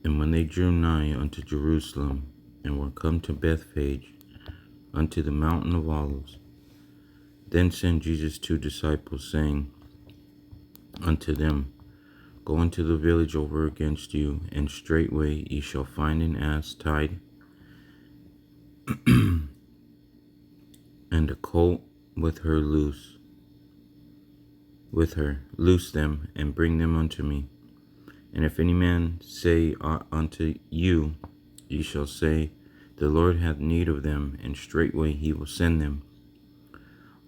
And when they drew nigh unto Jerusalem, and were come to Bethphage, unto the mountain of Olives, then sent Jesus 2 disciples, saying unto them, Go into the village over against you, and straightway ye shall find an ass tied, and a colt with her, loose them, and bring them unto me. And if any man say aught unto you, ye shall say, The Lord hath need of them, and straightway he will send them.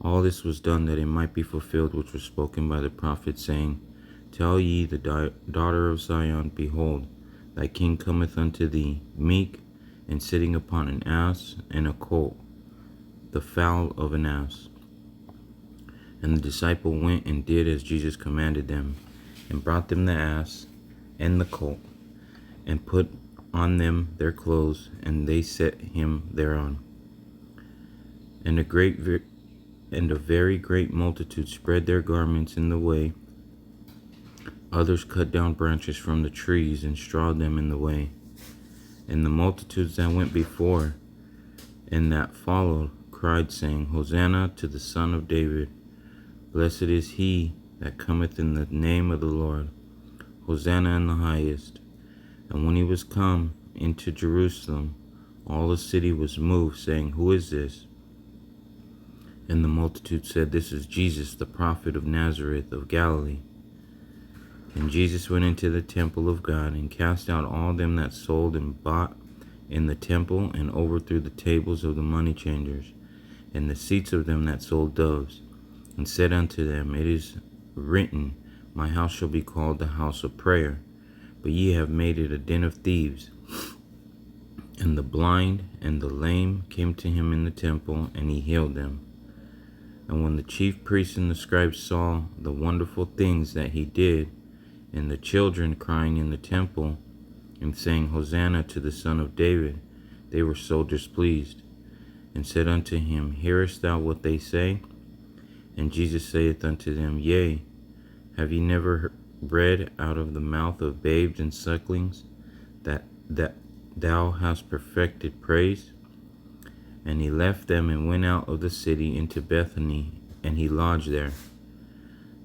All this was done that it might be fulfilled which was spoken by the prophet, saying, Tell ye the daughter of Zion, Behold, thy king cometh unto thee, meek, and sitting upon an ass and a colt, the foal of an ass. And the disciple went and did as Jesus commanded them, and brought them the ass and the colt, and put on them their clothes, and they set him thereon. And a very great multitude spread their garments in the way. Others cut down branches from the trees and strawed them in the way. And the multitudes that went before and that followed cried, saying, Hosanna to the Son of David. Blessed is he that cometh in the name of the Lord. Hosanna in the highest. And when he was come into Jerusalem, all the city was moved, saying, Who is this? And the multitude said, This is Jesus, the prophet of Nazareth of Galilee. And Jesus went into the temple of God, and cast out all them that sold and bought in the temple, and overthrew the tables of the money changers, and the seats of them that sold doves, and said unto them, It is written, My house shall be called the house of prayer, but ye have made it a den of thieves. And the blind and the lame came to him in the temple, and he healed them. And when the chief priests and the scribes saw the wonderful things that he did, and the children crying in the temple, and saying, Hosanna to the Son of David, they were so displeased, and said unto him, Hearest thou what they say? And Jesus saith unto them, Yea, have ye never read out of the mouth of babes and sucklings that thou hast perfected praise? And he left them and went out of the city into Bethany, and he lodged there.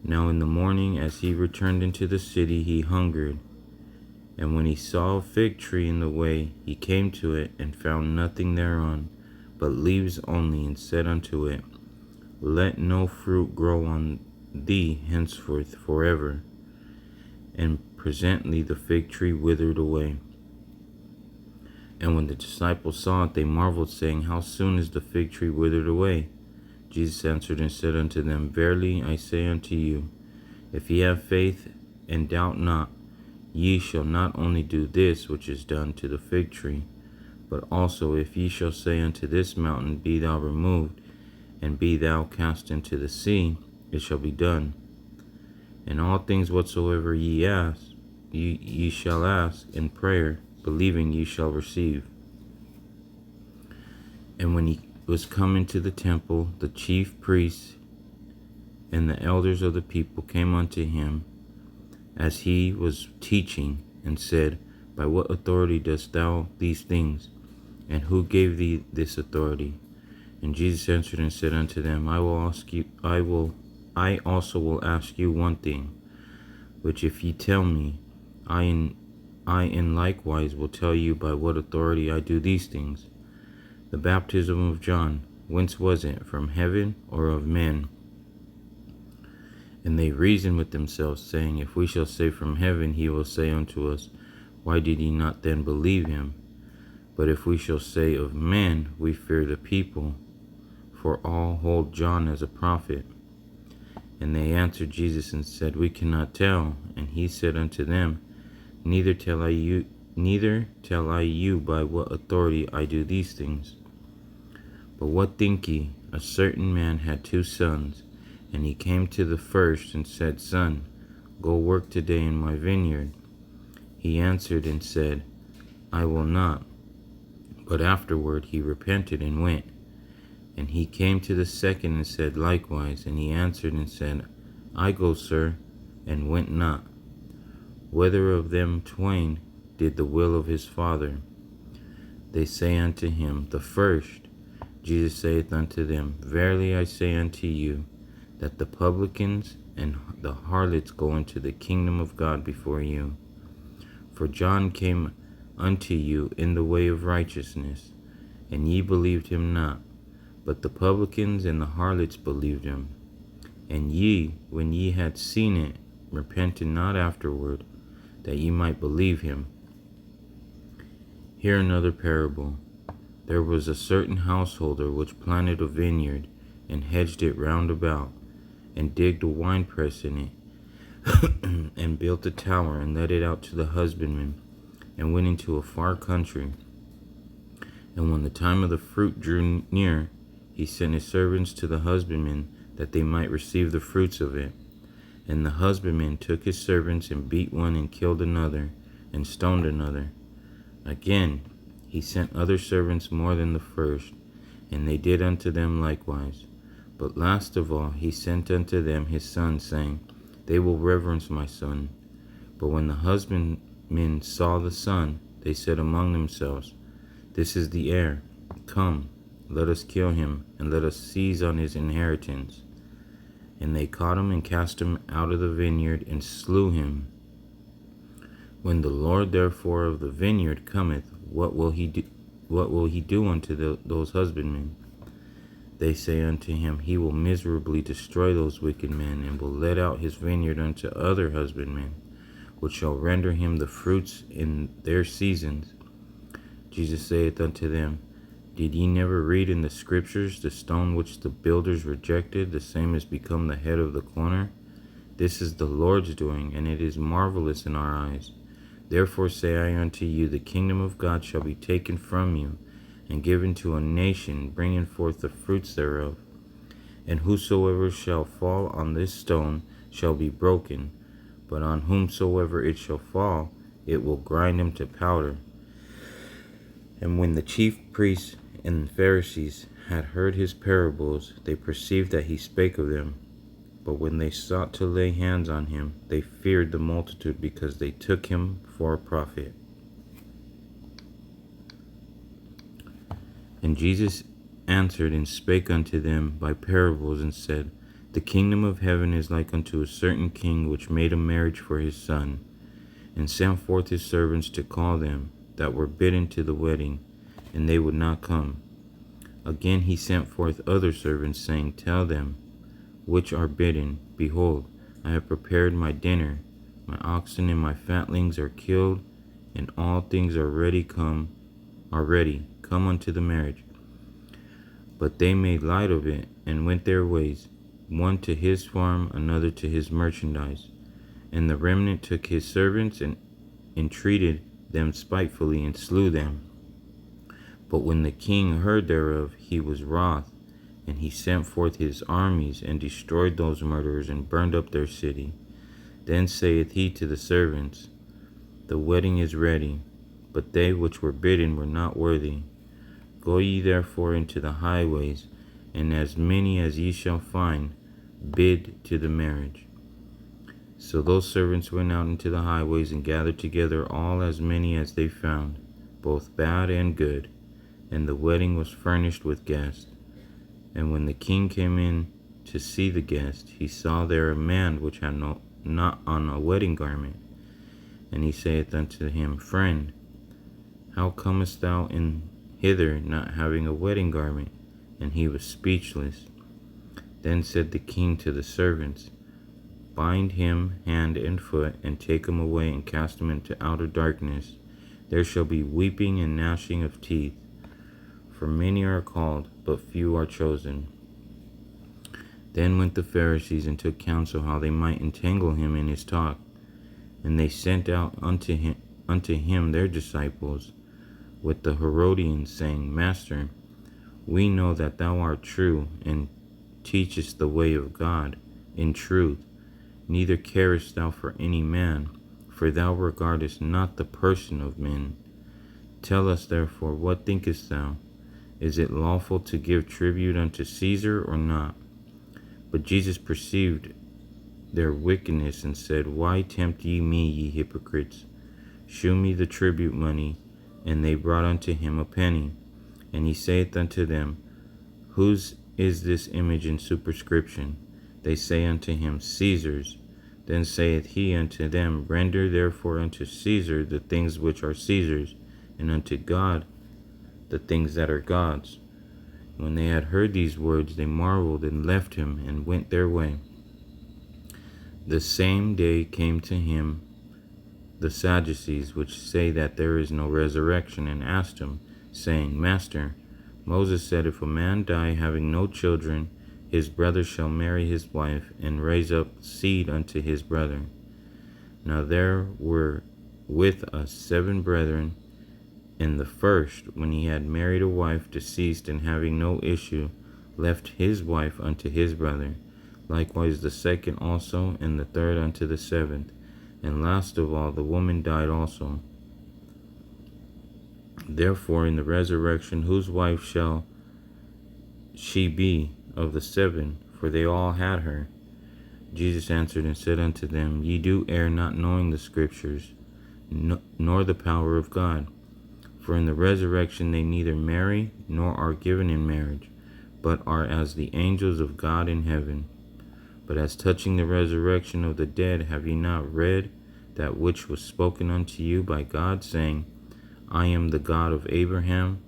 Now in the morning, as he returned into the city, he hungered. And when he saw a fig tree in the way, he came to it, and found nothing thereon, but leaves only, and said unto it, Let no fruit grow on thee henceforth forever. And presently the fig tree withered away. And when the disciples saw it, they marveled, saying, How soon is the fig tree withered away? Jesus answered and said unto them, Verily I say unto you, if ye have faith and doubt not, ye shall not only do this which is done to the fig tree, but also if ye shall say unto this mountain, Be thou removed, and be thou cast into the sea, it shall be done. And all things whatsoever ye ask, ye shall ask in prayer, believing ye shall receive. And when he was come into the temple, the chief priests and the elders of the people came unto him as he was teaching, and said, By what authority dost thou these things? And who gave thee this authority? And Jesus answered and said unto them, I also will ask you one thing, which if ye tell me, I in likewise will tell you by what authority I do these things. The baptism of John, whence was it, from heaven or of men? And they reasoned with themselves, saying, If we shall say from heaven, he will say unto us, Why did ye not then believe him? But if we shall say of men, we fear the people, for all hold John as a prophet. And they answered Jesus and said, We cannot tell. And he said unto them, Neither tell I you by what authority I do these things. But what think ye? A certain man had 2 sons, and he came to the first and said, Son, go work today in my vineyard. He answered and said, I will not. But afterward he repented and went. And he came to the second and said likewise. And he answered and said, I go, sir, and went not. Whether of them twain did the will of his Father? They say unto him, The first. Jesus saith unto them, Verily I say unto you, that the publicans and the harlots go into the kingdom of God before you. For John came unto you in the way of righteousness, and ye believed him not, but the publicans and the harlots believed him. And ye, when ye had seen it, repented not afterward, that ye might believe him. Hear another parable. There was a certain householder which planted a vineyard, and hedged it round about, and digged a winepress in it, and built a tower, and let it out to the husbandmen, and went into a far country. And when the time of the fruit drew near, he sent his servants to the husbandmen, that they might receive the fruits of it. And the husbandman took his servants, and beat one, and killed another, and stoned another. Again he sent other servants more than the first, and they did unto them likewise. But last of all he sent unto them his son, saying, They will reverence my son. But when the husbandmen saw the son, they said among themselves, This is the heir. Come, let us kill him, and let us seize on his inheritance. And they caught him, and cast him out of the vineyard, and slew him. When the Lord therefore of the vineyard cometh, what will he do unto those husbandmen? They say unto him, He will miserably destroy those wicked men, and will let out his vineyard unto other husbandmen, which shall render him the fruits in their seasons. Jesus saith unto them, Did ye never read in the Scriptures, the stone which the builders rejected, the same is become the head of the corner? This is the Lord's doing, and it is marvelous in our eyes. Therefore say I unto you, the kingdom of God shall be taken from you, and given to a nation, bringing forth the fruits thereof. And whosoever shall fall on this stone shall be broken, but on whomsoever it shall fall, it will grind him to powder. And when the chief priests and Pharisees had heard his parables, they perceived that he spake of them. But when they sought to lay hands on him, they feared the multitude, because they took him for a prophet. And Jesus answered and spake unto them by parables, and said, The kingdom of heaven is like unto a certain king, which made a marriage for his son, and sent forth his servants to call them that were bidden to the wedding, and they would not come. Again he sent forth other servants, saying, Tell them which are bidden, Behold, I have prepared my dinner. My oxen and my fatlings are killed, and all things are ready. Come unto the marriage. But they made light of it, and went their ways, one to his farm, another to his merchandise. And the remnant took his servants, and entreated them spitefully, and slew them. But when the king heard thereof, he was wroth, and he sent forth his armies, and destroyed those murderers, and burned up their city. Then saith he to the servants, The wedding is ready, but they which were bidden were not worthy. Go ye therefore into the highways, and as many as ye shall find, bid to the marriage. So those servants went out into the highways, and gathered together all as many as they found, both bad and good. And the wedding was furnished with guests. And when the king came in to see the guest, he saw there a man which had not on a wedding garment. And he saith unto him, Friend, how comest thou in hither, not having a wedding garment? And he was speechless. Then said the king to the servants, Bind him hand and foot, and take him away, and cast him into outer darkness. There shall be weeping and gnashing of teeth. For many are called, but few are chosen. Then went the Pharisees, and took counsel how they might entangle him in his talk. And they sent out unto him their disciples with the Herodians, saying, Master, we know that thou art true, and teachest the way of God in truth. Neither carest thou for any man, for thou regardest not the person of men. Tell us therefore, what thinkest thou? Is it lawful to give tribute unto Caesar or not? But Jesus perceived their wickedness, and said, Why tempt ye me, ye hypocrites? Shew me the tribute money. And they brought unto him a penny. And he saith unto them, Whose is this image and superscription? They say unto him, Caesar's. Then saith he unto them, Render therefore unto Caesar the things which are Caesar's, and unto God the things that are God's. When they had heard these words, they marveled, and left him, and went their way. The same day came to him the Sadducees, which say that there is no resurrection, and asked him, saying, Master, Moses said, If a man die having no children, his brother shall marry his wife, and raise up seed unto his brother. Now there were with us 7 brethren, and the first, when he had married a wife, deceased, and having no issue, left his wife unto his brother. Likewise the second also, and the third unto the 7th. And last of all, the woman died also. Therefore in the resurrection, whose wife shall she be of the 7? For they all had her. Jesus answered and said unto them, Ye do err, not knowing the Scriptures, nor the power of God. For in the resurrection they neither marry, nor are given in marriage, but are as the angels of God in heaven. But as touching the resurrection of the dead, have ye not read that which was spoken unto you by God, saying, I am the God of Abraham,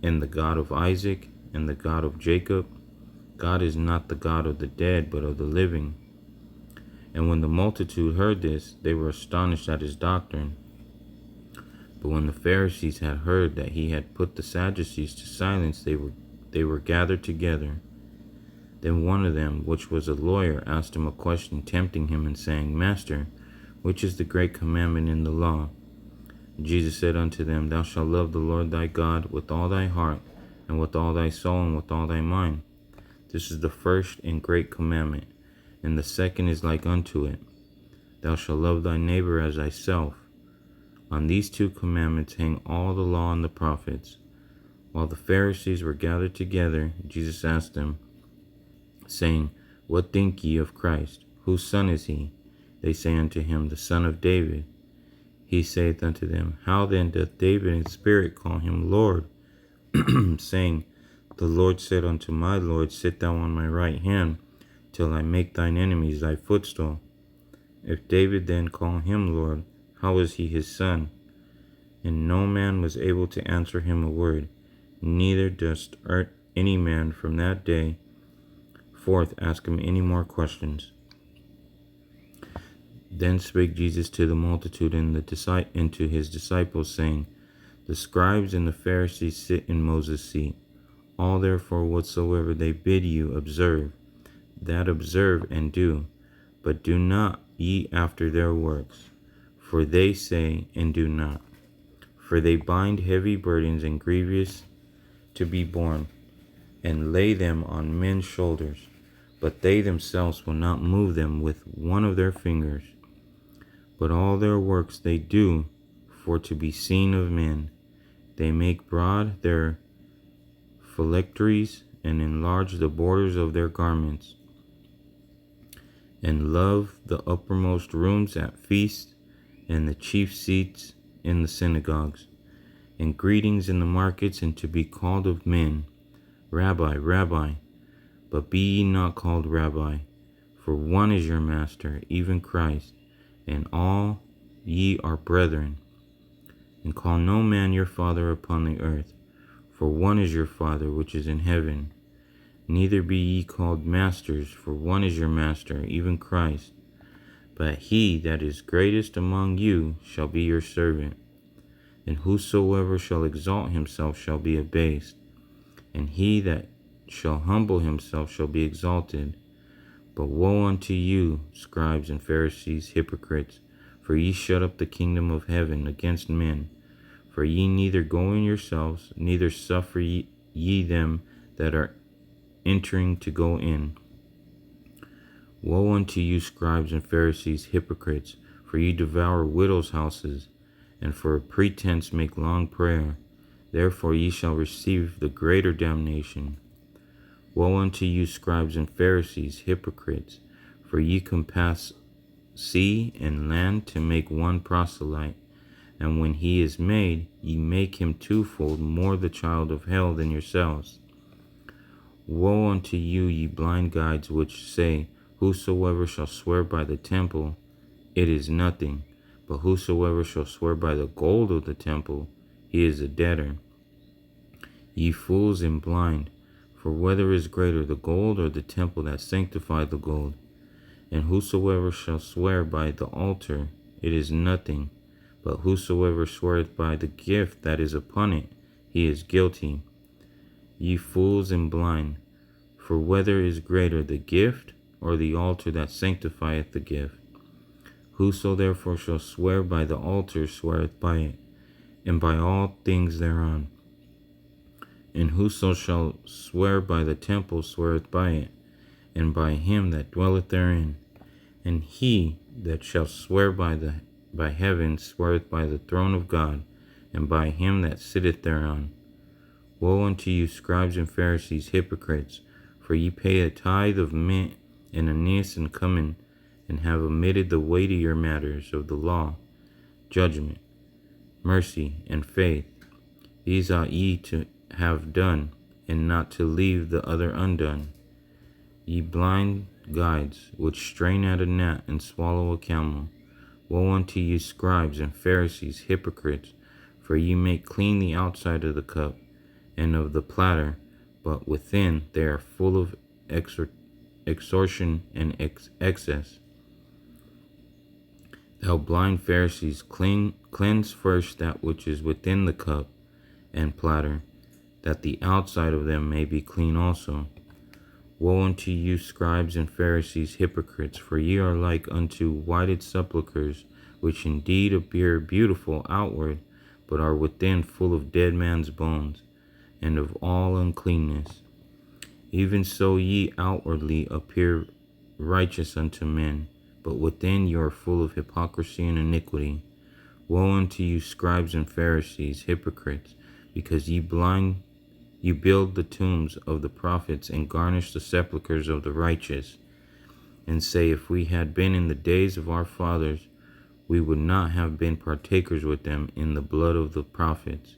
and the God of Isaac, and the God of Jacob? God is not the God of the dead, but of the living. And when the multitude heard this, they were astonished at his doctrine. But when the Pharisees had heard that he had put the Sadducees to silence, they were gathered together. Then one of them, which was a lawyer, asked him a question, tempting him, and saying, Master, which is the great commandment in the law? Jesus said unto them, Thou shalt love the Lord thy God with all thy heart, and with all thy soul, and with all thy mind. This is the first and great commandment. And the second is like unto it, Thou shalt love thy neighbor as thyself. On these 2 commandments hang all the law and the prophets. While the Pharisees were gathered together, Jesus asked them, saying, What think ye of Christ? Whose son is he? They say unto him, The son of David. He saith unto them, How then doth David in spirit call him Lord, saying, The Lord said unto my Lord, Sit thou on my right hand, till I make thine enemies thy footstool. If David then call him Lord, how is he his son? And no man was able to answer him a word, neither durst any man from that day forth ask him any more questions. Then spake Jesus to the multitude and to his disciples, saying, The scribes and the Pharisees sit in Moses' seat. All therefore whatsoever they bid you observe, that observe and do, but do not ye after their works. For they say and do not. For they bind heavy burdens and grievous to be borne, and lay them on men's shoulders, but they themselves will not move them with one of their fingers. But all their works they do for to be seen of men. They make broad their phylacteries, and enlarge the borders of their garments, and love the uppermost rooms at feasts, and the chief seats in the synagogues, and greetings in the markets, and to be called of men, Rabbi, Rabbi. But be ye not called Rabbi, for one is your master, even Christ, and all ye are brethren. And call no man your father upon the earth, for one is your Father which is in heaven. Neither be ye called masters, for one is your master, even Christ. But he that is greatest among you shall be your servant. And whosoever shall exalt himself shall be abased, and he that shall humble himself shall be exalted. But woe unto you, scribes and Pharisees, hypocrites, for ye shut up the kingdom of heaven against men. For ye neither go in yourselves, neither suffer ye them that are entering to go in. Woe unto you, scribes and Pharisees, hypocrites, for ye devour widows' houses, and for a pretense make long prayer. Therefore ye shall receive the greater damnation. Woe unto you, scribes and Pharisees, hypocrites, for ye compass sea and land to make one proselyte, And when he is made, ye make him twofold more the child of hell than yourselves. Woe unto you, ye blind guides, which say, Whosoever shall swear by the temple, it is nothing. But whosoever shall swear by the gold of the temple, he is a debtor. Ye fools and blind, for whether is greater, the gold or the temple that sanctified the gold? And whosoever shall swear by the altar, it is nothing. But whosoever sweareth by the gift that is upon it, he is guilty. Ye fools and blind, for whether is greater, the gift or the altar that sanctifieth the gift? Whoso therefore shall swear by the altar sweareth by it, and by all things thereon. And whoso shall swear by the temple sweareth by it, and by him that dwelleth therein. And he that shall swear by heaven sweareth by the throne of God, and by him that sitteth thereon. Woe unto you, scribes and Pharisees, hypocrites! For ye pay a tithe of mint and anise and cumin, and have omitted the weightier matters of the law, judgment, mercy, and faith. These ought ye to have done, and not to leave the other undone. Ye blind guides, which strain at a gnat and swallow a camel, woe unto you, scribes and Pharisees, hypocrites! For ye make clean the outside of the cup and of the platter, but within they are full of extortion and excess. Thou blind Pharisees, cleanse first that which is within the cup and platter, that the outside of them may be clean also. Woe unto you, scribes and Pharisees, hypocrites! For ye are like unto whited sepulchres, which indeed appear beautiful outward, but are within full of dead men's bones, and of all uncleanness. Even so ye outwardly appear righteous unto men, but within you are full of hypocrisy and iniquity. Woe unto you, scribes and Pharisees, hypocrites! Because ye build the tombs of the prophets, and garnish the sepulchres of the righteous, and say, If we had been in the days of our fathers, we would not have been partakers with them in the blood of the prophets.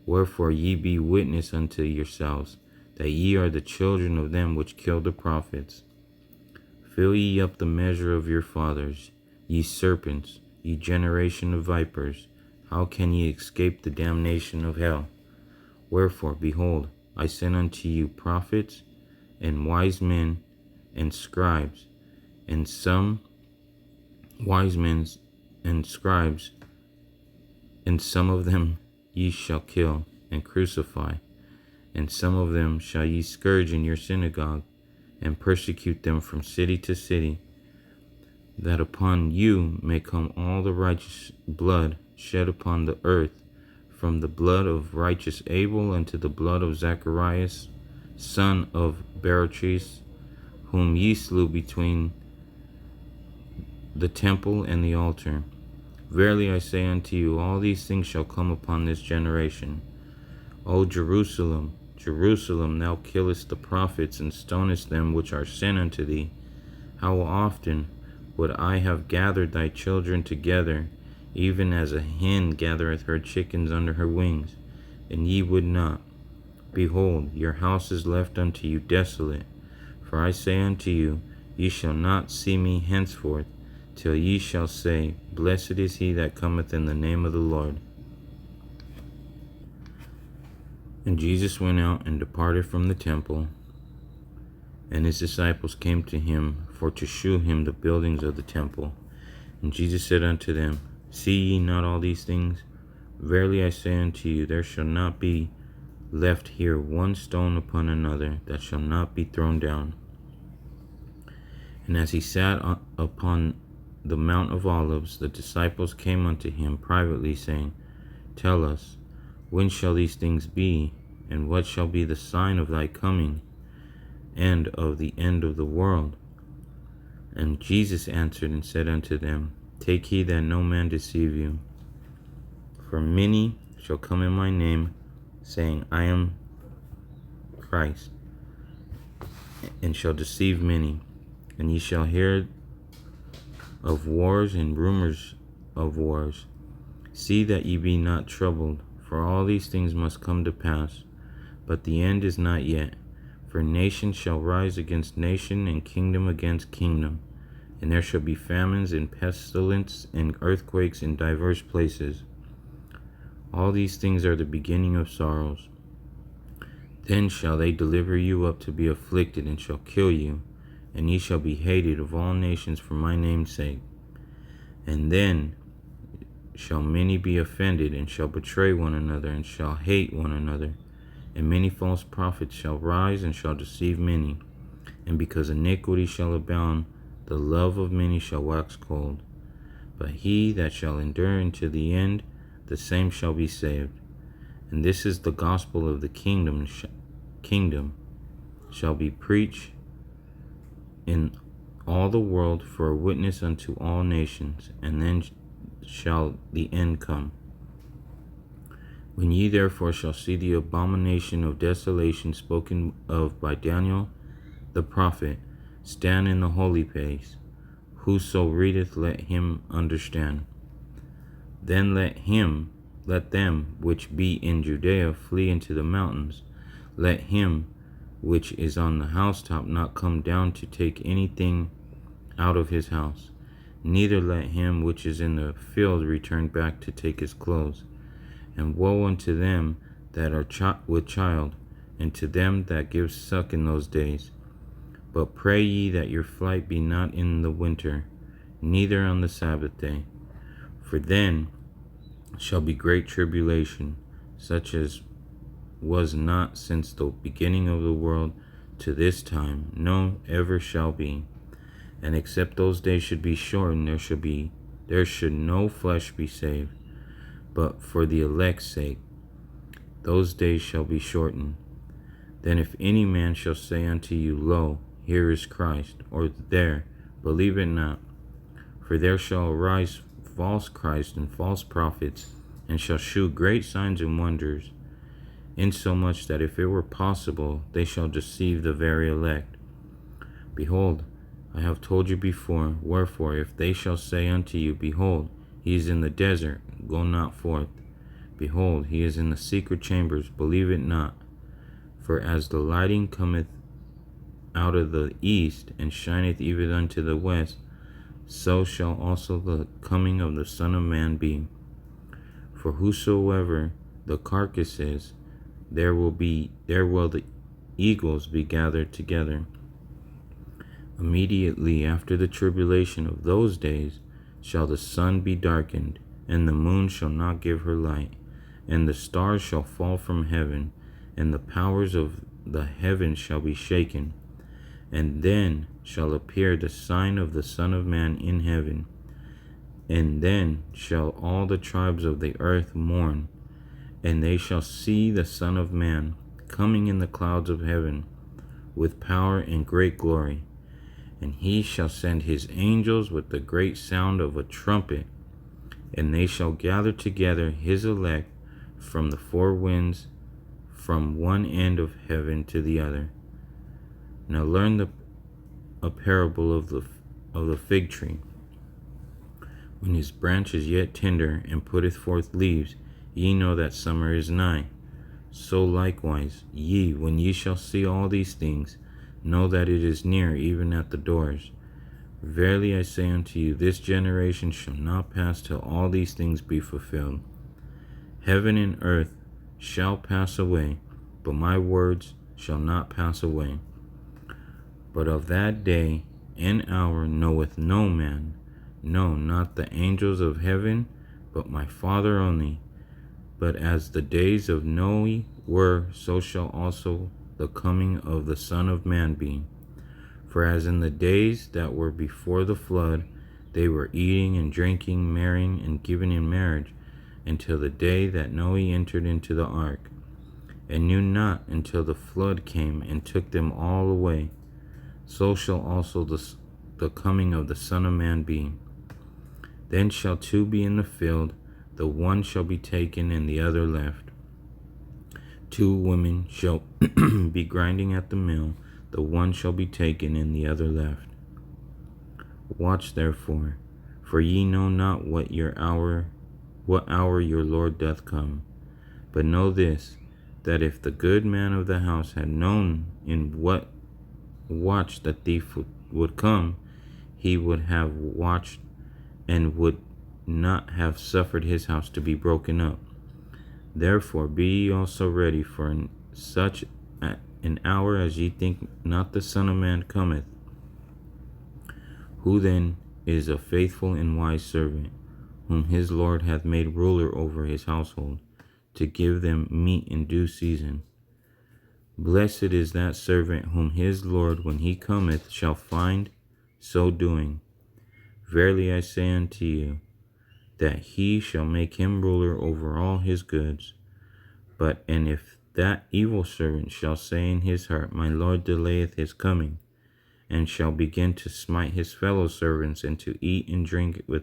Wherefore ye be witness unto yourselves, that ye are the children of them which killed the prophets. Fill ye up the measure of your fathers, ye serpents, ye generation of vipers. How can ye escape the damnation of hell? Wherefore, behold, I send unto you prophets, and wise men, and scribes, and some wise men and scribes, and some of them ye shall kill and crucify, and some of them shall ye scourge in your synagogue, and persecute them from city to city, that upon you may come all the righteous blood shed upon the earth, from the blood of righteous Abel unto the blood of Zacharias, son of Berechias, whom ye slew between the temple and the altar. Verily I say unto you, all these things shall come upon this generation. O Jerusalem, Jerusalem, thou killest the prophets, and stonest them which are sent unto thee. How often would I have gathered thy children together, even as a hen gathereth her chickens under her wings, and ye would not. Behold, your house is left unto you desolate. For I say unto you, ye shall not see me henceforth, till ye shall say, Blessed is he that cometh in the name of the Lord. And Jesus went out and departed from the temple, and his disciples came to him for to shew him the buildings of the temple. And Jesus said unto them, See ye not all these things? Verily I say unto you, there shall not be left here one stone upon another that shall not be thrown down. And as he sat upon the Mount of Olives, the disciples came unto him privately, saying, Tell us, when shall these things be? And what shall be the sign of thy coming, and of the end of the world? And Jesus answered and said unto them, Take heed that no man deceive you. For many shall come in my name, saying, I am Christ, and shall deceive many. And ye shall hear of wars and rumors of wars. See that ye be not troubled, for all these things must come to pass, but the end is not yet. For nation shall rise against nation, and kingdom against kingdom, and there shall be famines and pestilence and earthquakes in divers places. All these things are the beginning of sorrows. Then shall they deliver you up to be afflicted, and shall kill you, and ye shall be hated of all nations for my name's sake. And then shall many be offended, and shall betray one another, and shall hate one another. And many false prophets shall rise, and shall deceive many. And because iniquity shall abound, the love of many shall wax cold. But he that shall endure unto the end, the same shall be saved. And this is the gospel of the kingdom shall be preached in all the world for a witness unto all nations, and then shall the end come. When ye therefore shall see the abomination of desolation spoken of by Daniel the prophet stand in the holy place, whoso readeth, let him understand. Then let them which be in Judea flee into the mountains. Let him which is on the housetop not come down to take anything out of his house. Neither let him which is in the field return back to take his clothes. And woe unto them that are with child, and to them that give suck in those days. But pray ye that your flight be not in the winter, neither on the Sabbath day. For then shall be great tribulation, such as was not since the beginning of the world to this time, no ever shall be. And except those days should be shortened, there should no flesh be saved. But for the elect's sake, those days shall be shortened. Then if any man shall say unto you, Lo, here is Christ, or there, believe it not. For there shall arise false Christs and false prophets, and shall shew great signs and wonders, insomuch that if it were possible, they shall deceive the very elect. Behold, I have told you before. Wherefore, if they shall say unto you, Behold, he is in the desert, go not forth. Behold, he is in the secret chambers, believe it not. For as the lighting cometh out of the east, and shineth even unto the west, so shall also the coming of the Son of Man be. For whosoever the carcass is, there will the eagles be gathered together. Immediately after the tribulation of those days shall the sun be darkened, and the moon shall not give her light, and the stars shall fall from heaven, and the powers of the heavens shall be shaken. And then shall appear the sign of the Son of Man in heaven. And then shall all the tribes of the earth mourn, and they shall see the Son of Man coming in the clouds of heaven with power and great glory. And he shall send his angels with the great sound of a trumpet, and they shall gather together his elect from the four winds, from one end of heaven to the other. Now learn a parable of the fig tree. When his branch is yet tender, and putteth forth leaves, ye know that summer is nigh. So likewise, ye, when ye shall see all these things, know that it is near, even at the doors. Verily I say unto you, this generation shall not pass till all these things be fulfilled. Heaven and earth shall pass away, but my words shall not pass away. But of that day and hour knoweth no man, no, not the angels of heaven, but my Father only. But as the days of Noe were, so shall also the coming of the Son of Man be. For as in the days that were before the flood, they were eating and drinking, marrying and giving in marriage, until the day that Noe entered into the ark, and knew not until the flood came and took them all away. So shall also the coming of the Son of Man be. Then shall two be in the field, the one shall be taken and the other left. Two women shall be grinding at the mill, the one shall be taken and the other left. Watch therefore, for ye know not what what hour your Lord doth come. But know this, that if the good man of the house had known in what watch the thief would come, he would have watched and would not have suffered his house to be broken up. Therefore be ye also ready, for in such an hour as ye think not the Son of Man cometh. Who then is a faithful and wise servant, whom his Lord hath made ruler over his household, to give them meat in due season? Blessed is that servant whom his Lord, when he cometh, shall find so doing. Verily I say unto you, that he shall make him ruler over all his goods. And if that evil servant shall say in his heart, My Lord delayeth his coming, and shall begin to smite his fellow servants, and to eat and drink with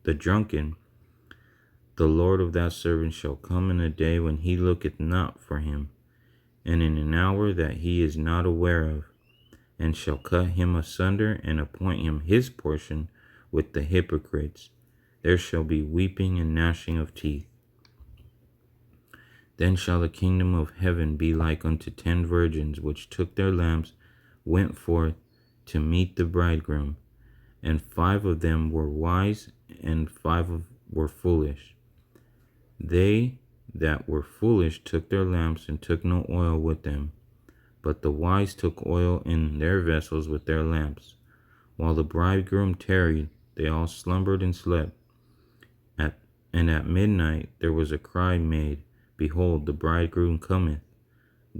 the drunken, the Lord of that servant shall come in a day when he looketh not for him, and in an hour that he is not aware of, and shall cut him asunder, and appoint him his portion with the hypocrites. There shall be weeping and gnashing of teeth. Then shall the kingdom of heaven be like unto 10 virgins, which took their lamps, went forth to meet the bridegroom. And 5 of them were wise, and 5 were foolish. They that were foolish took their lamps, and took no oil with them. But the wise took oil in their vessels with their lamps. While the bridegroom tarried, they all slumbered and slept. And at midnight there was a cry made, Behold, the bridegroom cometh.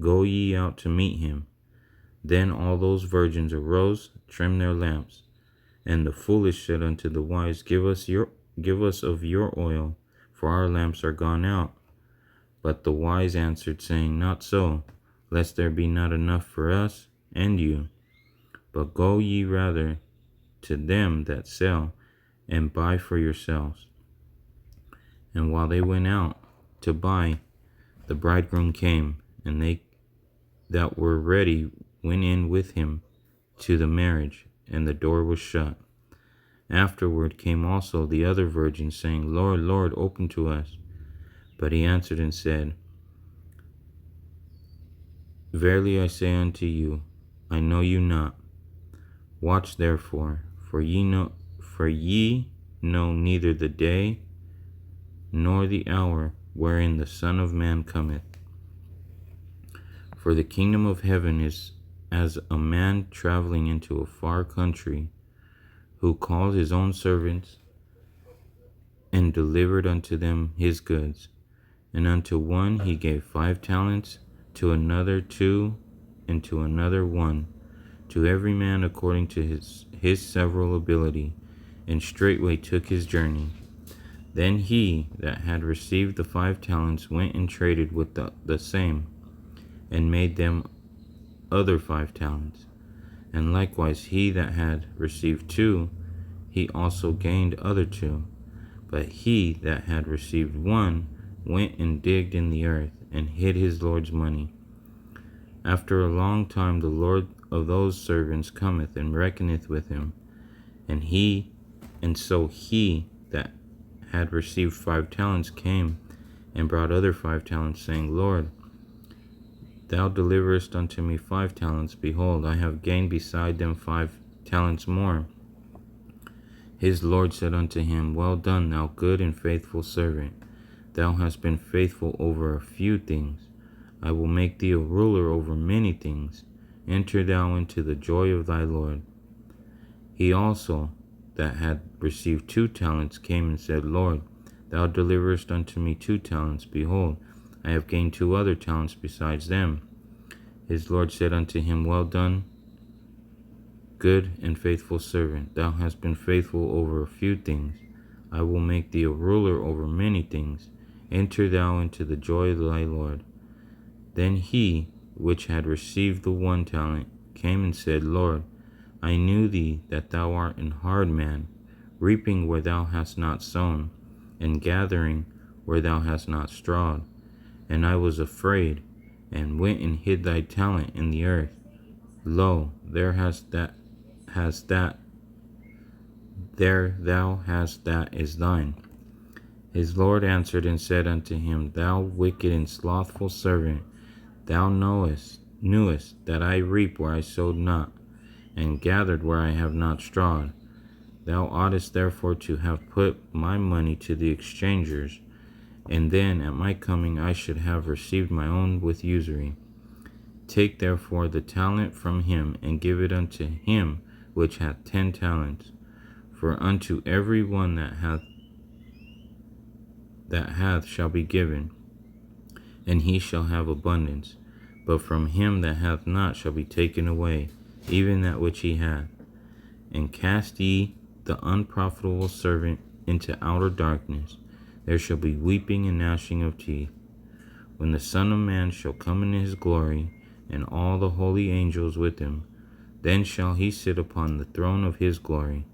Go ye out to meet him. Then all those virgins arose, trimmed their lamps. And the foolish said unto the wise, Give us of your oil, for our lamps are gone out. But the wise answered, saying, Not so, lest there be not enough for us and you. But go ye rather to them that sell, and buy for yourselves. And while they went out to buy, the bridegroom came, and they that were ready went in with him to the marriage, and the door was shut. Afterward came also the other virgins, saying, Lord, Lord, open to us. But he answered and said, Verily I say unto you, I know you not. Watch therefore, for ye know neither the day nor the hour wherein the Son of Man cometh. For the kingdom of heaven is as a man traveling into a far country, who called his own servants, and delivered unto them his goods. And unto one he gave 5 talents, to another 2, and to another 1, to every man according to his several ability, and straightway took his journey. Then he that had received the 5 talents went and traded with the same, and made them other 5 talents. And likewise he that had received 2, he also gained other 2. But he that had received 1 went and digged in the earth, and hid his Lord's money. After a long time the Lord of those servants cometh and reckoneth with him. And so he that had received 5 talents came and brought other 5 talents, saying, Lord, thou deliverest unto me 5 talents. Behold, I have gained beside them 5 talents more. His Lord said unto him, Well done, thou good and faithful servant. Thou hast been faithful over a few things. I will make thee a ruler over many things. Enter thou into the joy of thy Lord. He also that had received 2 talents came and said, Lord, thou deliverest unto me 2 talents. Behold, I have gained 2 other talents besides them. His Lord said unto him, Well done, good and faithful servant. Thou hast been faithful over a few things. I will make thee a ruler over many things. Enter thou into the joy of thy Lord. Then he which had received the 1 talent came and said, Lord, I knew thee that thou art an hard man, reaping where thou hast not sown, and gathering where thou hast not strawed. And I was afraid, and went and hid thy talent in the earth. Lo, there thou hast that is thine. His Lord answered and said unto him, Thou wicked and slothful servant, thou knewest that I reap where I sowed not, and gathered where I have not strawed. Thou oughtest therefore to have put my money to the exchangers, and then at my coming I should have received my own with usury. Take therefore the talent from him, and give it unto him which hath 10 talents. For unto every one that hath shall be given, and he shall have abundance. But from him that hath not shall be taken away, even that which he hath. And cast ye the unprofitable servant into outer darkness. There shall be weeping and gnashing of teeth, when the Son of Man shall come in his glory, and all the holy angels with him. Then shall he sit upon the throne of his glory.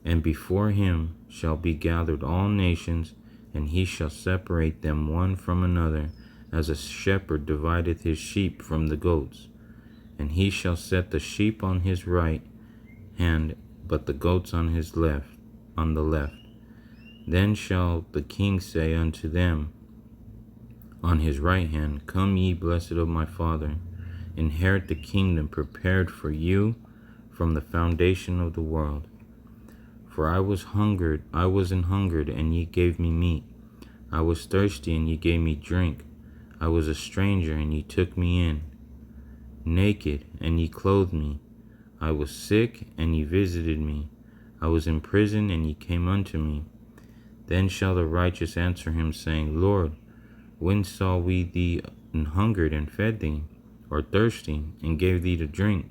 And before him shall be gathered all nations, and he shall separate them one from another, as a shepherd divideth his sheep from the goats. And he shall set the sheep on his right hand, but the goats on the left. Then shall the king say unto them on his right hand, Come ye blessed of my Father, inherit the kingdom prepared for you from the foundation of the world. For I was an hungered, and ye gave me meat. I was thirsty, and ye gave me drink. I was a stranger, and ye took me in. Naked, and ye clothed me. I was sick, and ye visited me. I was in prison, and ye came unto me. Then shall the righteous answer him, saying, Lord, when saw we thee an hungered, and fed thee, or thirsty, and gave thee to drink?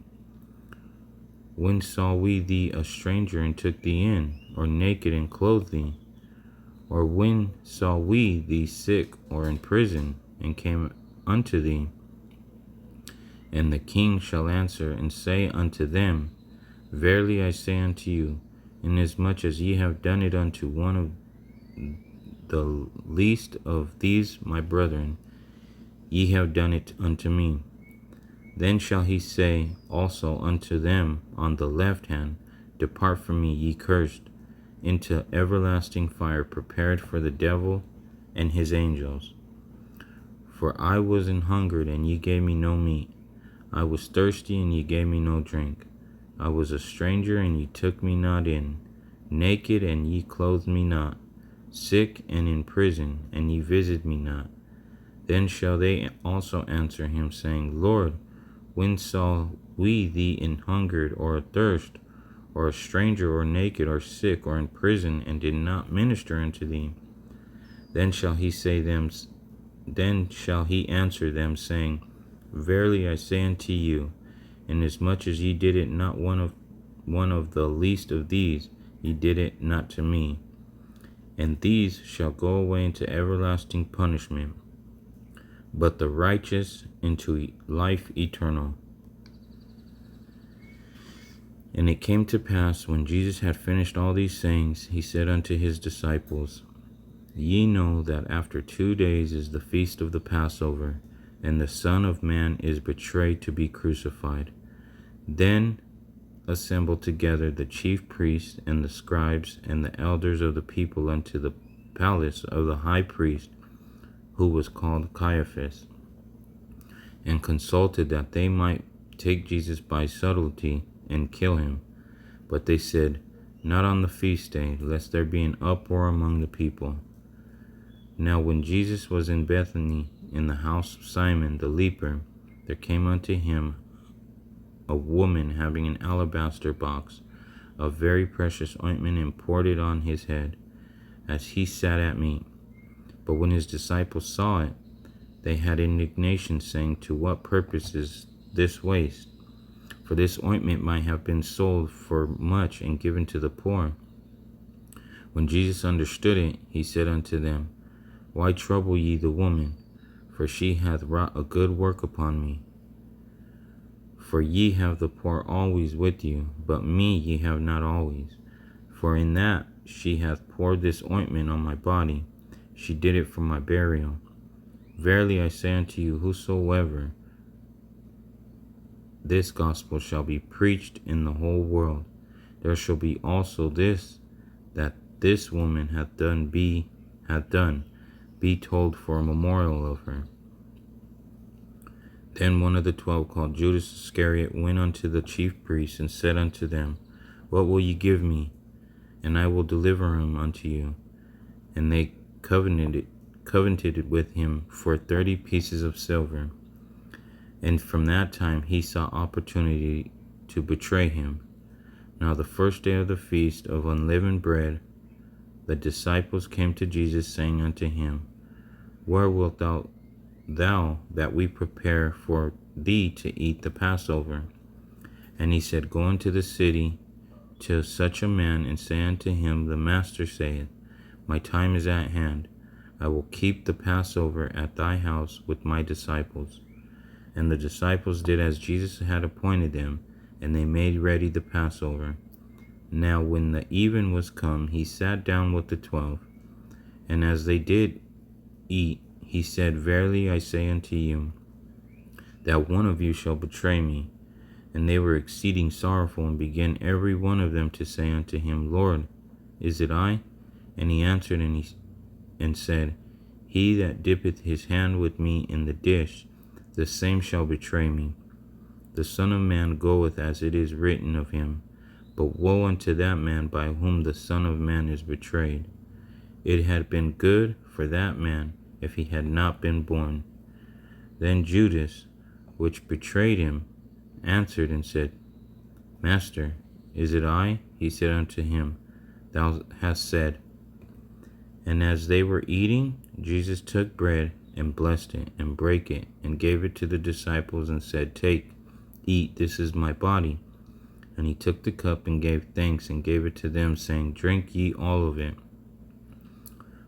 When saw we thee a stranger, and took thee in, or naked, and clothed thee? Or when saw we thee sick, or in prison, and came unto thee? And the king shall answer and say unto them, Verily I say unto you, inasmuch as ye have done it unto one of the least of these my brethren, ye have done it unto me. Then shall he say also unto them on the left hand, Depart from me, ye cursed, into everlasting fire prepared for the devil and his angels. For I was an hungered, and ye gave me no meat. I was thirsty, and ye gave me no drink. I was a stranger, and ye took me not in. Naked, and ye clothed me not. Sick, and in prison, and ye visited me not. Then shall they also answer him, saying, Lord, when saw we thee an hungered, or athirst, or a stranger, or naked, or sick, or in prison, and did not minister unto thee? Then shall he answer them, saying, Verily I say unto you, inasmuch as ye did it not one of the least of these, ye did it not to me. And these shall go away into everlasting punishment, but the righteous into life eternal. And it came to pass, when Jesus had finished all these sayings, he said unto his disciples, Ye know that after 2 days is the feast of the Passover, and the Son of Man is betrayed to be crucified. Then assembled together the chief priests and the scribes and the elders of the people unto the palace of the high priest, who was called Caiaphas, and consulted that they might take Jesus by subtlety and kill him. But they said, Not on the feast day, lest there be an uproar among the people. Now when Jesus was in Bethany, in the house of Simon the leper, there came unto him a woman having an alabaster box of very precious ointment, and poured it on his head, as he sat at meat. But when his disciples saw it, they had indignation, saying, To what purpose is this waste? For this ointment might have been sold for much, and given to the poor. When Jesus understood it, he said unto them, Why trouble ye the woman? For she hath wrought a good work upon me. For ye have the poor always with you, but me ye have not always. For in that she hath poured this ointment on my body, she did it for my burial. Verily I say unto you, whosoever this gospel shall be preached in the whole world, there shall be also this that this woman hath done be told for a memorial of her. Then one of the 12, called Judas Iscariot, went unto the chief priests, and said unto them, What will ye give me? And I will deliver him unto you. And they covenanted with him for 30 pieces of silver. And from that time he saw opportunity to betray him. Now the first day of the feast of unleavened bread, the disciples came to Jesus, saying unto him, Where wilt thou that we prepare for thee to eat the Passover? And he said, Go into the city to such a man, and say unto him, The Master saith, My time is at hand. I will keep the Passover at thy house with my disciples. And the disciples did as Jesus had appointed them, and they made ready the Passover. Now when the even was come, he sat down with the 12. And as they did eat, he said, Verily I say unto you, that one of you shall betray me. And they were exceeding sorrowful, and began every one of them to say unto him, Lord, is it I? And he answered and said, He that dippeth his hand with me in the dish, the same shall betray me. The Son of Man goeth as it is written of him, but woe unto that man by whom the Son of Man is betrayed. It had been good for that man if he had not been born. Then Judas, which betrayed him, answered and said, Master, is it I? He said unto him, Thou hast said. And as they were eating, Jesus took bread, and blessed it, and brake it, and gave it to the disciples, and said, Take, eat, this is my body. And he took the cup, and gave thanks, and gave it to them, saying, Drink ye all of it.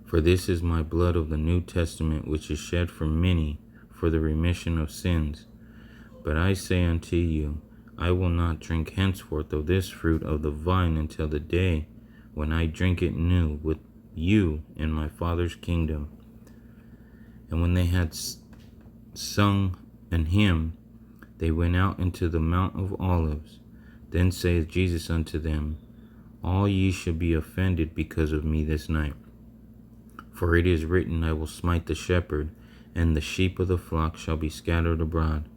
For this is my blood of the New Testament, which is shed for many for the remission of sins. But I say unto you, I will not drink henceforth of this fruit of the vine until the day when I drink it new with you in my Father's kingdom. And when they had sung an hymn, they went out into the Mount of Olives. Then saith Jesus unto them, All ye shall be offended because of me this night. For it is written, I will smite the shepherd, and the sheep of the flock shall be scattered abroad.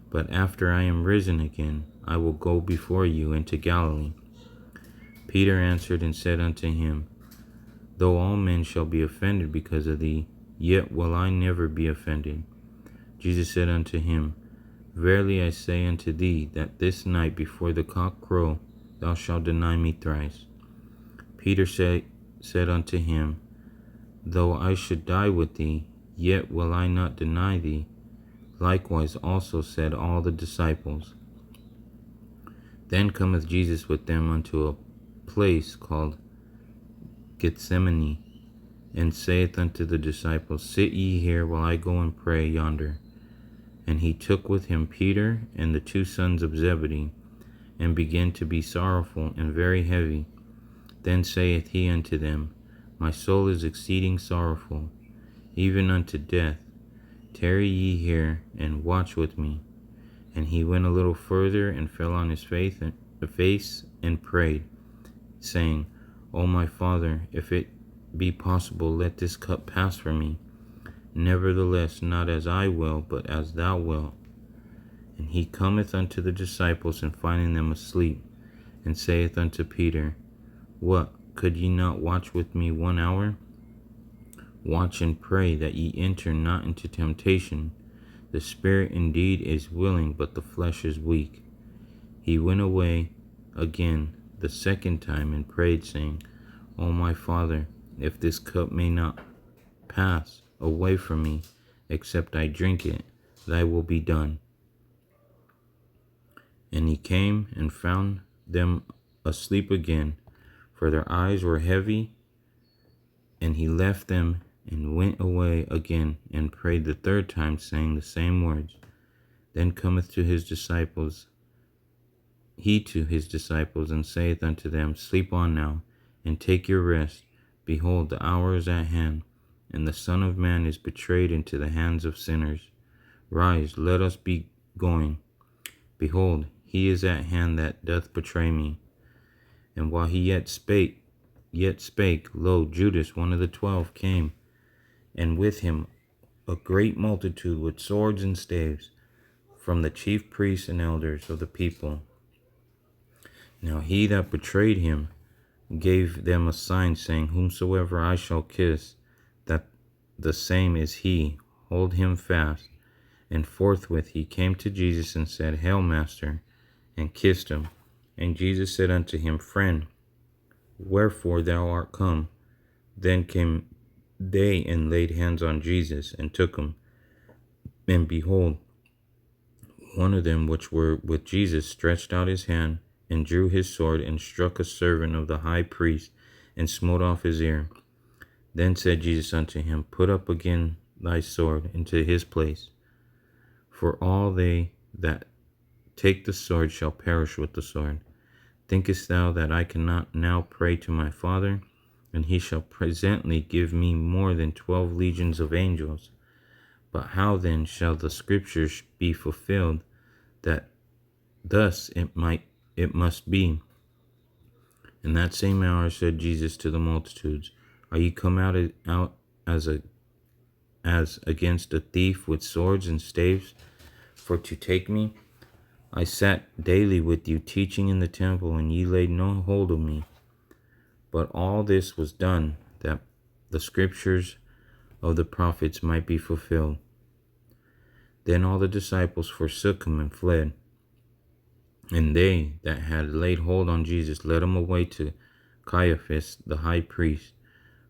But after I am risen again, I will go before you into Galilee. Peter answered and said unto him, Though all men shall be offended because of thee, yet will I never be offended. Jesus said unto him, Verily I say unto thee, that this night before the cock crow, thou shalt deny me thrice. Peter said unto him, Though I should die with thee, yet will I not deny thee. Likewise also said all the disciples. Then cometh Jesus with them unto a place called Gethsemane, and saith unto the disciples, Sit ye here while I go and pray yonder. And he took with him Peter and the 2 sons of Zebedee, and began to be sorrowful and very heavy. Then saith he unto them, My soul is exceeding sorrowful, even unto death. Tarry ye here, and watch with me. And he went a little further, and fell on his face and prayed, saying, O my Father, if it be possible, let this cup pass from me. Nevertheless, not as I will, but as thou wilt. And he cometh unto the disciples, and finding them asleep, and saith unto Peter, What, could ye not watch with me 1 hour? Watch and pray that ye enter not into temptation. The spirit indeed is willing, but the flesh is weak. He went away again the second time, and prayed, saying, O my Father, if this cup may not pass away from me, except I drink it, thy will be done. And he came and found them asleep again, for their eyes were heavy. And he left them, and went away again, and prayed the 3rd time, saying the same words. Then cometh he to his disciples, and saith unto them, Sleep on now, and take your rest. Behold, the hour is at hand, and the Son of Man is betrayed into the hands of sinners. Rise, let us be going. Behold, he is at hand that doth betray me. And while he yet spake, yet spake, lo, Judas, one of the 12, came, and with him a great multitude with swords and staves, from the chief priests and elders of the people. Now he that betrayed him gave them a sign, saying, Whomsoever I shall kiss, that the same is he, hold him fast. And forthwith he came to Jesus and said, Hail, Master, and kissed him. And Jesus said unto him, Friend, wherefore thou art come? Then came they and laid hands on Jesus, and took him. And behold, one of them which were with Jesus stretched out his hand, and drew his sword, and struck a servant of the high priest, and smote off his ear. Then said Jesus unto him, Put up again thy sword into his place. For all they that take the sword shall perish with the sword. Thinkest thou that I cannot now pray to my Father, and he shall presently give me more than 12 legions of angels? But how then shall the scriptures be fulfilled, that thus it must be? In that same hour said Jesus to the multitudes, Are ye come out as against a thief with swords and staves, for to take me? I sat daily with you teaching in the temple, and ye laid no hold of me. But all this was done, that the scriptures of the prophets might be fulfilled. Then all the disciples forsook him and fled. And they that had laid hold on Jesus led him away to Caiaphas the high priest,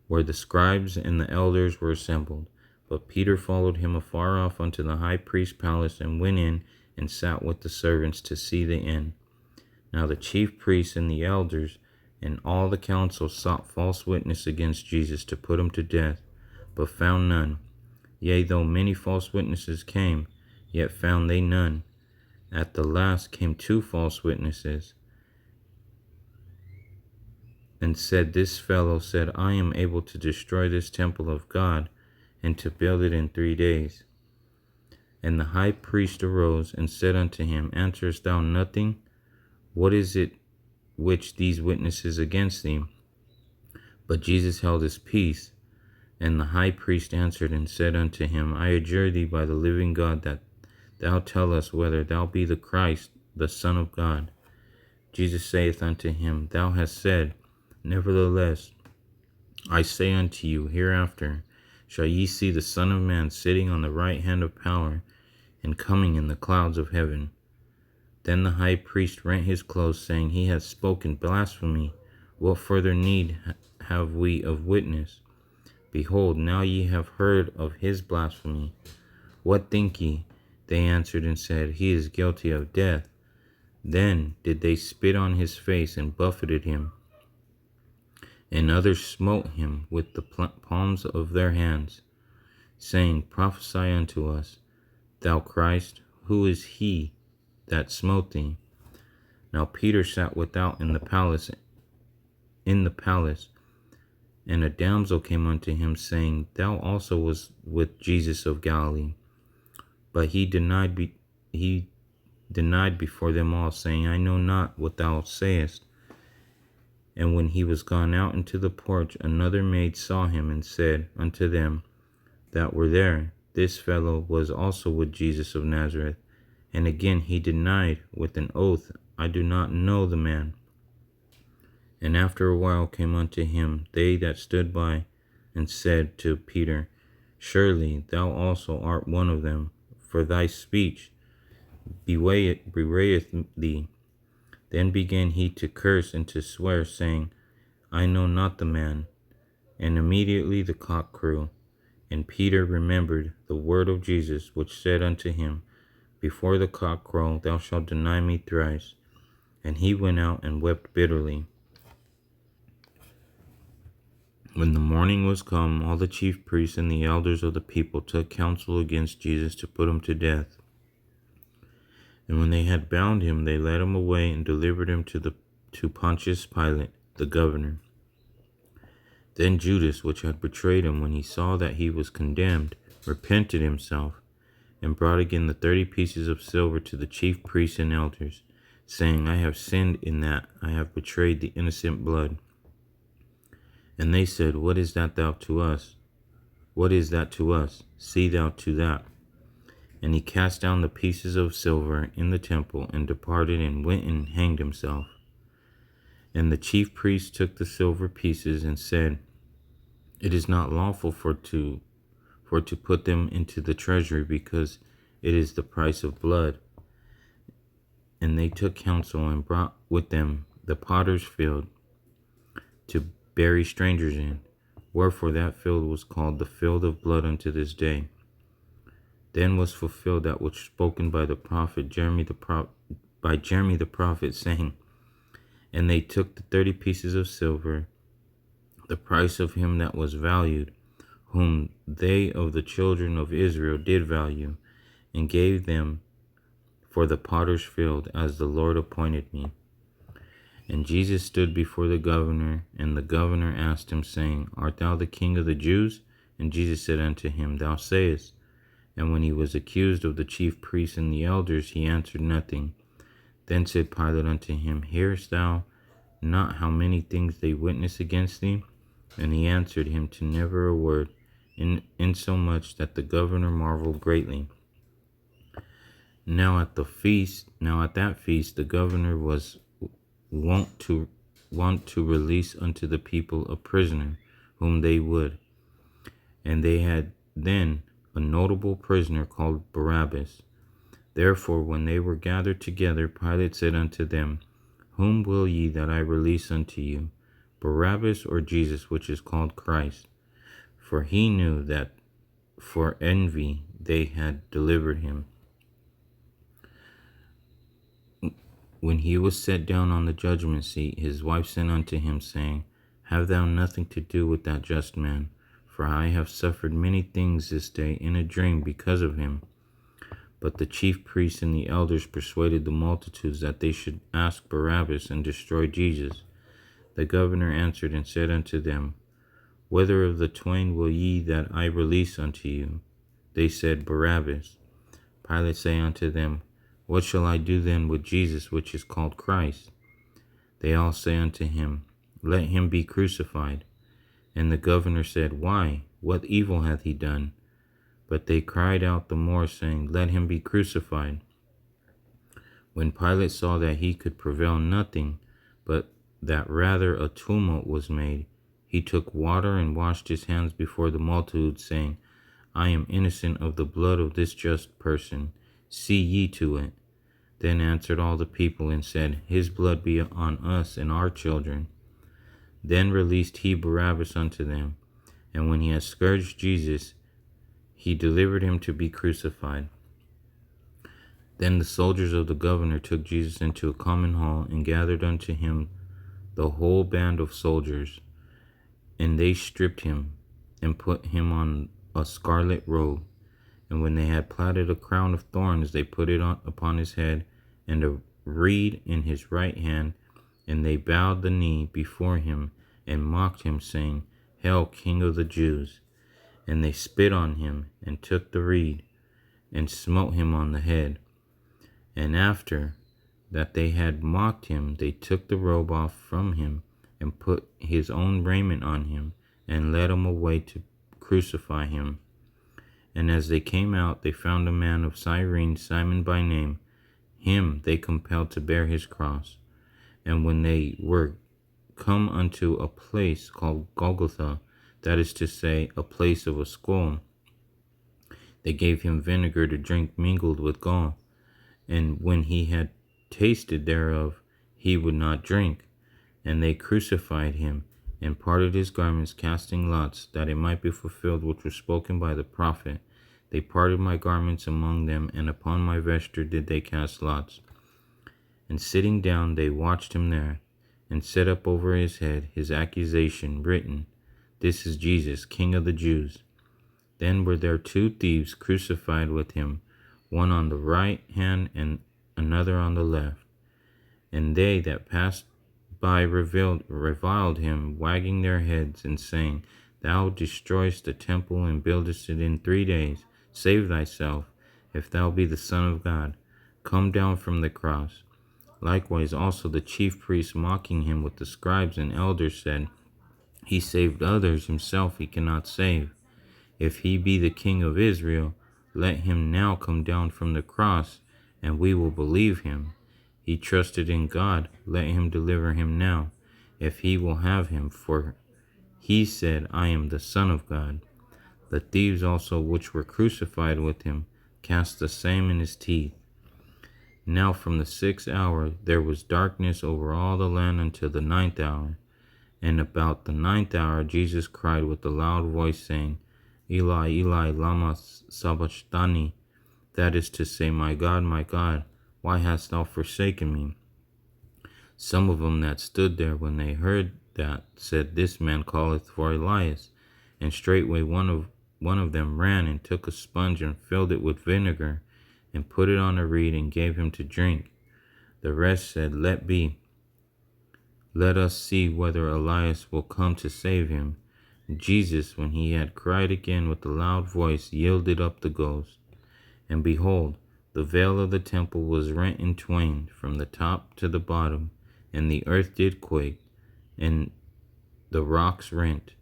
where the scribes and the elders were assembled. But Peter followed him afar off unto the high priest's palace, and went in and sat with the servants to see the end. Now the chief priests and the elders and all the council sought false witness against Jesus to put him to death, but found none. Yea, though many false witnesses came, yet found they none. At the last came 2 false witnesses, and said, This fellow said, I am able to destroy this temple of God, and to build it in 3 days. And the high priest arose and said unto him, Answerest thou nothing? What is it which these witnesses against thee? But Jesus held his peace. And the high priest answered and said unto him, I adjure thee by the living God, that thou tell us whether thou be the Christ, the Son of God. Jesus saith unto him, Thou hast said. Nevertheless, I say unto you, hereafter shall ye see the Son of Man sitting on the right hand of power, and coming in the clouds of heaven. Then the high priest rent his clothes, saying, He hath spoken blasphemy. What further need have we of witness? Behold, now ye have heard of his blasphemy. What think ye? They answered and said, He is guilty of death. Then did they spit on his face and buffeted him. And others smote him with the palms of their hands, saying, Prophesy unto us, thou Christ, who is he that smote thee? Now Peter sat without in the palace, and a damsel came unto him, saying, Thou also was with Jesus of Galilee. But he denied before them all, saying, I know not what thou sayest. And when he was gone out into the porch, another maid saw him, and said unto them that were there, This fellow was also with Jesus of Nazareth. And again he denied with an oath, I do not know the man. And after a while came unto him they that stood by, and said to Peter, Surely thou also art one of them, for thy speech bewrayeth thee. Then began he to curse and to swear, saying, I know not the man. And immediately the cock crew. And Peter remembered the word of Jesus, which said unto him, Before the cock crow, thou shalt deny me thrice. And he went out and wept bitterly. When the morning was come, all the chief priests and the elders of the people took counsel against Jesus to put him to death. And when they had bound him, they led him away and delivered him to Pontius Pilate, the governor. Then Judas, which had betrayed him, when he saw that he was condemned, repented himself, and brought again the 30 pieces of silver to the chief priests and elders, saying, I have sinned in that I have betrayed the innocent blood. And they said, What is that thou to us? What is that to us? See thou to that. And he cast down the pieces of silver in the temple, and departed, and went and hanged himself. And the chief priests took the silver pieces, and said, It is not lawful for to put them into the treasury, because it is the price of blood. And they took counsel, and brought with them the potter's field to bury strangers in. Wherefore that field was called the field of blood unto this day. Then was fulfilled that which spoken by the prophet Jeremy the prophet, saying, And they took the 30 pieces of silver, the price of him that was valued, whom they of the children of Israel did value, and gave them for the potter's field, as the Lord appointed me. And Jesus stood before the governor, and the governor asked him, saying, Art thou the king of the Jews? And Jesus said unto him, Thou sayest. And when he was accused of the chief priests and the elders, he answered nothing. Then said Pilate unto him, Hearest thou not how many things they witness against thee? And he answered him to never a word, insomuch that the governor marveled greatly. Now at that feast, the governor was wont to release unto the people a prisoner, whom they would. And they had then a notable prisoner called Barabbas. Therefore, when they were gathered together, Pilate said unto them, Whom will ye that I release unto you, Barabbas or Jesus, which is called Christ? For he knew that for envy they had delivered him. When he was set down on the judgment seat, his wife sent unto him, saying, Have thou nothing to do with that just man, for I have suffered many things this day in a dream because of him. But the chief priests and the elders persuaded the multitudes that they should ask Barabbas and destroy Jesus. The governor answered and said unto them, Whether of the twain will ye that I release unto you? They said, Barabbas. Pilate said unto them, What shall I do then with Jesus, which is called Christ? They all say unto him, Let him be crucified. And the governor said, Why? What evil hath he done? But they cried out the more, saying, Let him be crucified. When Pilate saw that he could prevail nothing, but that rather a tumult was made, he took water and washed his hands before the multitude, saying, I am innocent of the blood of this just person. See ye to it. Then answered all the people and said, His blood be on us and our children. Then released he Barabbas unto them, and when he had scourged Jesus, he delivered him to be crucified. Then the soldiers of the governor took Jesus into a common hall, and gathered unto him the whole band of soldiers. And they stripped him, and put him on a scarlet robe. And when they had platted a crown of thorns, they put it upon his head, and a reed in his right hand. And they bowed the knee before him, and mocked him, saying, Hail, King of the Jews! And they spit on him, and took the reed, and smote him on the head. And after that they had mocked him, they took the robe off from him, and put his own raiment on him, and led him away to crucify him. And as they came out, they found a man of Cyrene, Simon by name. Him they compelled to bear his cross. And when they were come unto a place called Golgotha, that is to say, a place of a skull, they gave him vinegar to drink mingled with gall. And when he had tasted thereof, he would not drink. And they crucified him, and parted his garments, casting lots, that it might be fulfilled which was spoken by the prophet. They parted my garments among them, and upon my vesture did they cast lots. And sitting down, they watched him there, and set up over his head his accusation, written, This is Jesus, King of the Jews. Then were there 2 thieves crucified with him, one on the right hand and another on the left. And they that passed by reviled him, wagging their heads, and saying, Thou destroyest the temple, and buildest it in 3 days. Save thyself, if thou be the Son of God. Come down from the cross. Likewise also the chief priests, mocking him with the scribes and elders, said, He saved others, himself he cannot save. If he be the King of Israel, let him now come down from the cross, and we will believe him. He trusted in God, let him deliver him now, if he will have him, for he said, I am the Son of God. The thieves also which were crucified with him cast the same in his teeth. Now from the 6th hour there was darkness over all the land until the 9th hour. And about the 9th hour Jesus cried with a loud voice, saying, Eli, Eli, lama sabachthani, that is to say, my God, why hast thou forsaken me? Some of them that stood there, when they heard that, said, This man calleth for Elias. And straightway one of them ran and took a sponge and filled it with vinegar, and put it on a reed, and gave him to drink. The rest said, Let be. Let us see whether Elias will come to save him. Jesus, when he had cried again with a loud voice, yielded up the ghost. And behold, the veil of the temple was rent in twain from the top to the bottom, and the earth did quake, and the rocks rent,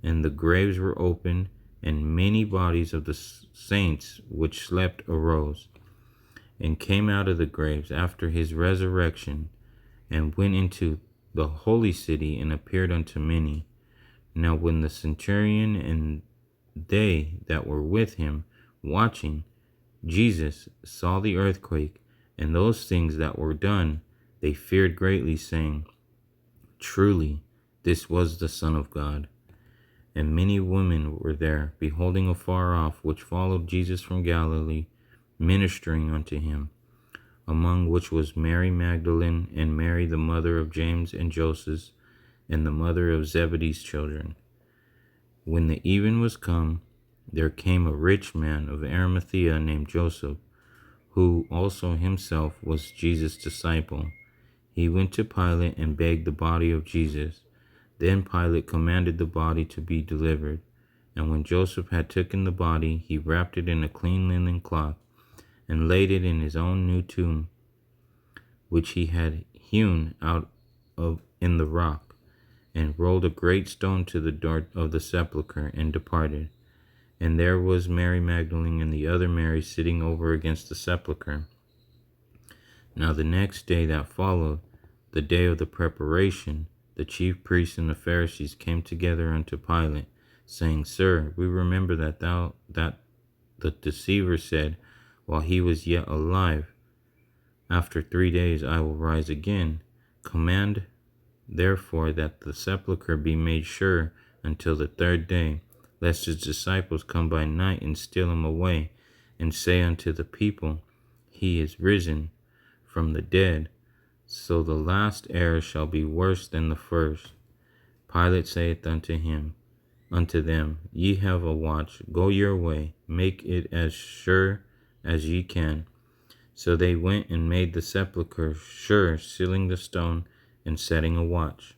and the graves were opened, and many bodies of the saints which slept arose, and came out of the graves after his resurrection, and went into the holy city, and appeared unto many. Now when the centurion and they that were with him watching Jesus saw the earthquake and those things that were done, they feared greatly, saying, Truly, this was the Son of God. And many women were there, beholding afar off, which followed Jesus from Galilee, ministering unto him, among which was Mary Magdalene, and Mary the mother of James and Joseph, and the mother of Zebedee's children. When the even was come, there came a rich man of Arimathea named Joseph, who also himself was Jesus' disciple. He went to Pilate and begged the body of Jesus. Then Pilate commanded the body to be delivered. And when Joseph had taken the body, he wrapped it in a clean linen cloth, and laid it in his own new tomb, which he had hewn out of in the rock, and rolled a great stone to the door of the sepulchre, and departed. And there was Mary Magdalene and the other Mary sitting over against the sepulchre. Now the next day that followed, the day of the preparation, the chief priests and the Pharisees came together unto Pilate, saying, Sir, we remember that the deceiver said, while he was yet alive, After 3 days I will rise again. Command therefore that the sepulchre be made sure until the 3rd day, lest his disciples come by night and steal him away, and say unto the people, He is risen from the dead. So the last error shall be worse than the first. Pilate saith unto them, Ye have a watch, go your way, make it as sure as ye can. So they went and made the sepulchre sure, sealing the stone and setting a watch.